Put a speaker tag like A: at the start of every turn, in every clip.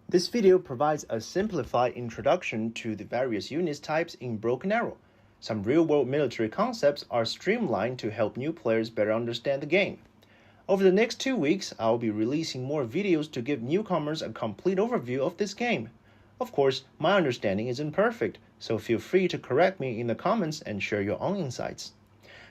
A: This video provides a simplified introduction to the various unit types in Broken Arrow. Some real-world military concepts are streamlined to help new players better understand the game. Over the next 2 weeks, I'll be releasing more videos to give newcomers a complete overview of this game. Of course, my understanding isn't perfect, so feel free to correct me in the comments and share your own insights.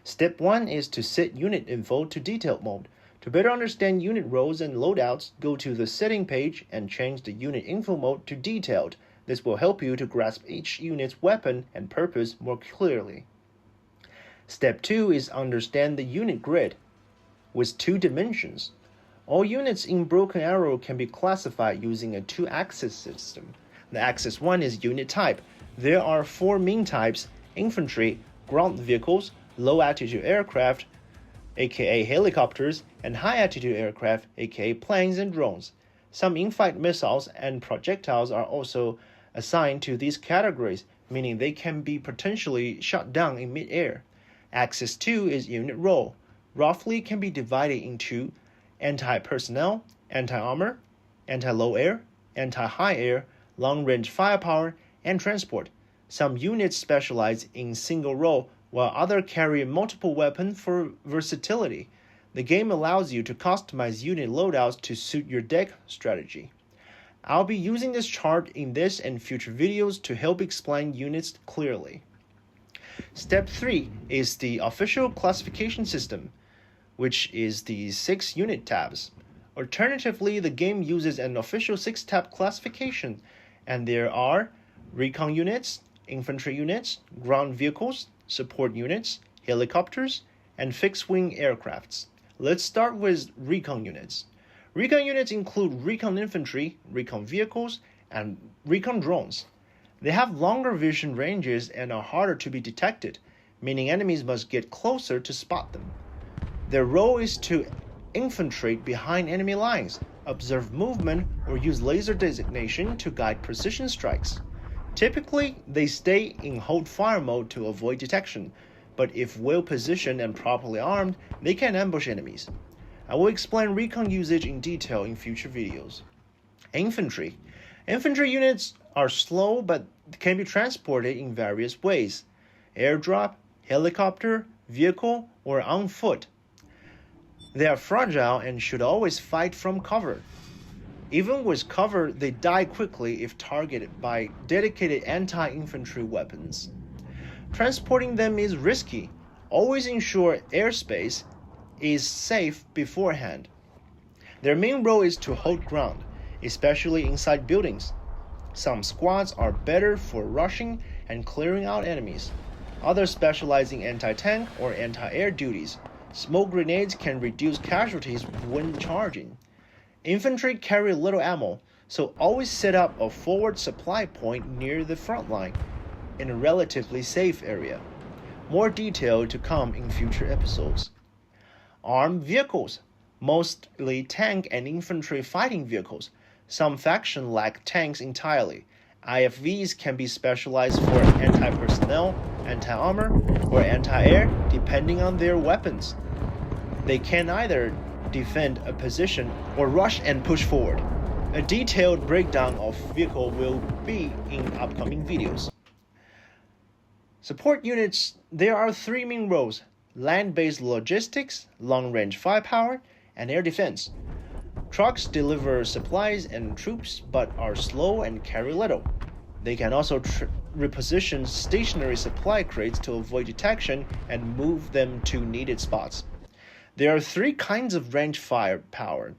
A: Step 1 is to set unit info to detailed mode. To better understand unit roles and loadouts, go to the setting page and change the unit info mode to detailed. This will help you to grasp each unit's weapon and purpose more clearly. Step 2 is understand the unit grid with 2 dimensions. All units in Broken Arrow can be classified using a 2-axis system. The axis 1 is unit type. There are 4 main types: infantry, ground vehicles, low-altitude aircraft, aka helicopters, and high-altitude aircraft, aka planes and drones. Some in-flight missiles and projectiles are also assigned to these categories, meaning they can be potentially shot down in mid-air. Axis 2 is unit role. Roughly can be divided into anti-personnel, anti-armor, anti-low air, anti-high air, long-range firepower, and transport. Some units specialize in single role, while others carry multiple weapons for versatility. The game allows you to customize unit loadouts to suit your deck strategy. I'll be using this chart in this and future videos to help explain units clearly. Step 3 is the official classification system, which is the 6 unit tabs. Alternatively, the game uses an official 6-tab classification, and there are Recon units, infantry units, ground vehicles, support units, helicopters, and fixed-wing aircrafts. Let's start with Recon units. Recon units include Recon infantry, Recon vehicles, and Recon drones. They have longer vision ranges and are harder to be detected, meaning enemies must get closer to spot them. Their role is to infiltrate behind enemy lines, observe movement, or use laser designation to guide precision strikes. Typically, they stay in hold fire mode to avoid detection, but if well positioned and properly armed, they can ambush enemies. I will explain Recon usage in detail in future videos. Infantry. Infantry units are slow but can be transported in various ways: airdrop, helicopter, vehicle, or on foot. They are fragile and should always fight from cover. Even with cover, they die quickly if targeted by dedicated anti-infantry weapons. Transporting them is risky. Always ensure airspace is safe beforehand. Their main role is to hold ground, especially inside buildings. Some squads are better for rushing and clearing out enemies. Others specialize in anti-tank or anti-air duties. Smoke grenades can reduce casualties when charging. Infantry carry little ammo, so always set up a forward supply point near the front line in a relatively safe area. More detail to come in future episodes. Armed vehicles, mostly tank and infantry fighting vehicles. Some factions lack tanks entirely. IFVs can be specialized for anti-personnel, anti-armor, or anti-air depending on their weapons. They can either defend a position or rush and push forward. A detailed breakdown of vehicle will be in upcoming videos. Support units. There are 3 main roles: land-based logistics, long-range firepower, and air defense. Trucks deliver supplies and troops but are slow and carry little. They can also reposition stationary supply crates to avoid detection and move them to needed spots. There are 3 kinds of range firepower.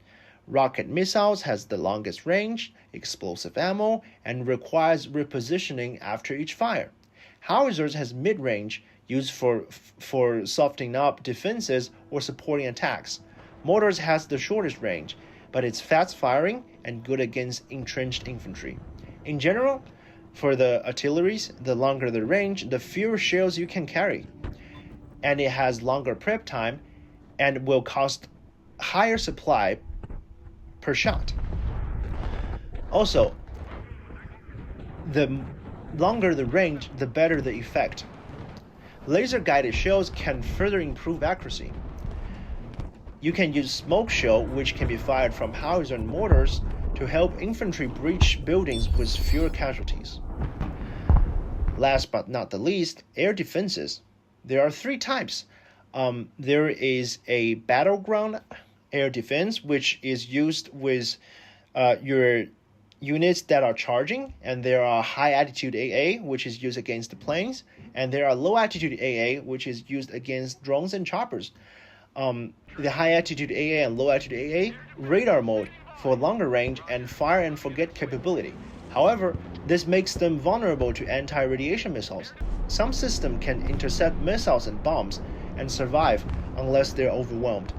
A: Rocket missiles has the longest range, explosive ammo, and requires repositioning after each fire. Howitzers has mid-range, used for softening up defenses or supporting attacks. Mortars has the shortest range, but it's fast-firing and good against entrenched infantry. In general, for the artilleries, the longer the range, the fewer shells you can carry. And it has longer prep time and will cost higher supply per shot. Also, the longer the range, the better the effect. Laser-guided shells can further improve accuracy. You can use smoke shell, which can be fired from howitzer and mortars, to help infantry breach buildings with fewer casualties. Last but not the least, air defenses. There are 3 types. There is a battleground air defense, which is used with your units that are charging, and there are high altitude AA, which is used against the planes, and there are low altitude AA, which is used against drones and choppers. The high altitude AA and low altitude AA radar mode for longer range and fire and forget capability. However, this makes them vulnerable to anti-radiation missiles. Some systems can intercept missiles and bombs and survive unless they're overwhelmed.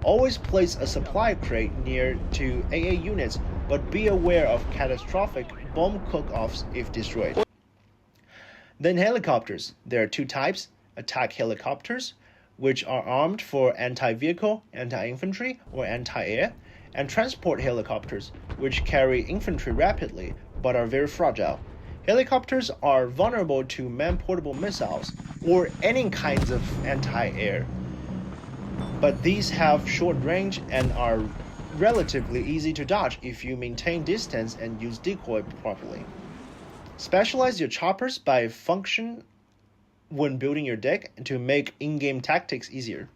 A: Always place a supply crate near to AA units, but be aware of catastrophic bomb cook-offs if destroyed. Then helicopters. There are 2 types: attack helicopters, which are armed for anti-vehicle, anti-infantry, or anti-air, and transport helicopters, which carry infantry rapidly but are very fragile. Helicopters are vulnerable to man-portable missiles or any kinds of anti-air, but these have short range and are relatively easy to dodge if you maintain distance and use decoy properly. Specialize your choppers by function when building your deck to make in-game tactics easier.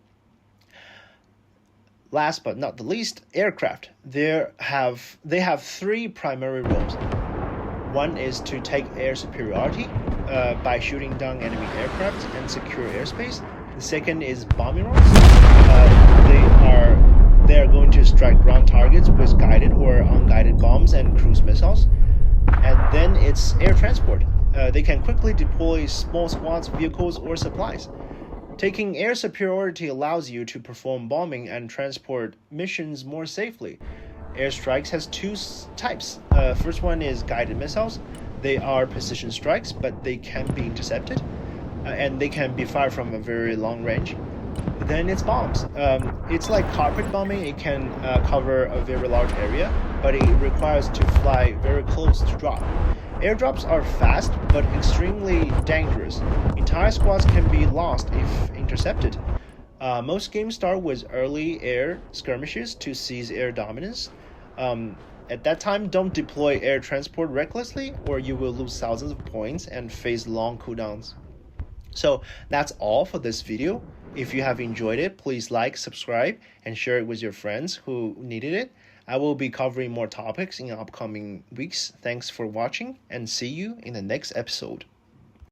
A: Last but not the least, aircraft. They have 3 primary roles. One is to take air superiority by shooting down enemy aircraft and secure airspace. The second is bombing runs. They are going to strike ground targets with guided or unguided bombs and cruise missiles. And then it's air transport. They can quickly deploy small squads, vehicles, or supplies. Taking air superiority allows you to perform bombing and transport missions more safely. Airstrikes has 2 types. First one is guided missiles. They are precision strikes, but they can be intercepted, and they can be fired from a very long range. Then it's bombs. It's like carpet bombing. It can cover a very large area, but it requires to fly very close to drop. Airdrops are fast but extremely dangerous. Entire squads can be lost if intercepted. Most games start with early air skirmishes to seize air dominance. At that time, don't deploy air transport recklessly, or you will lose thousands of points and face long cooldowns. So that's all for this video. If you have enjoyed it, please like, subscribe, and share it with your friends who needed it. I will be covering more topics in upcoming weeks. Thanks for watching, and see you in the next episode.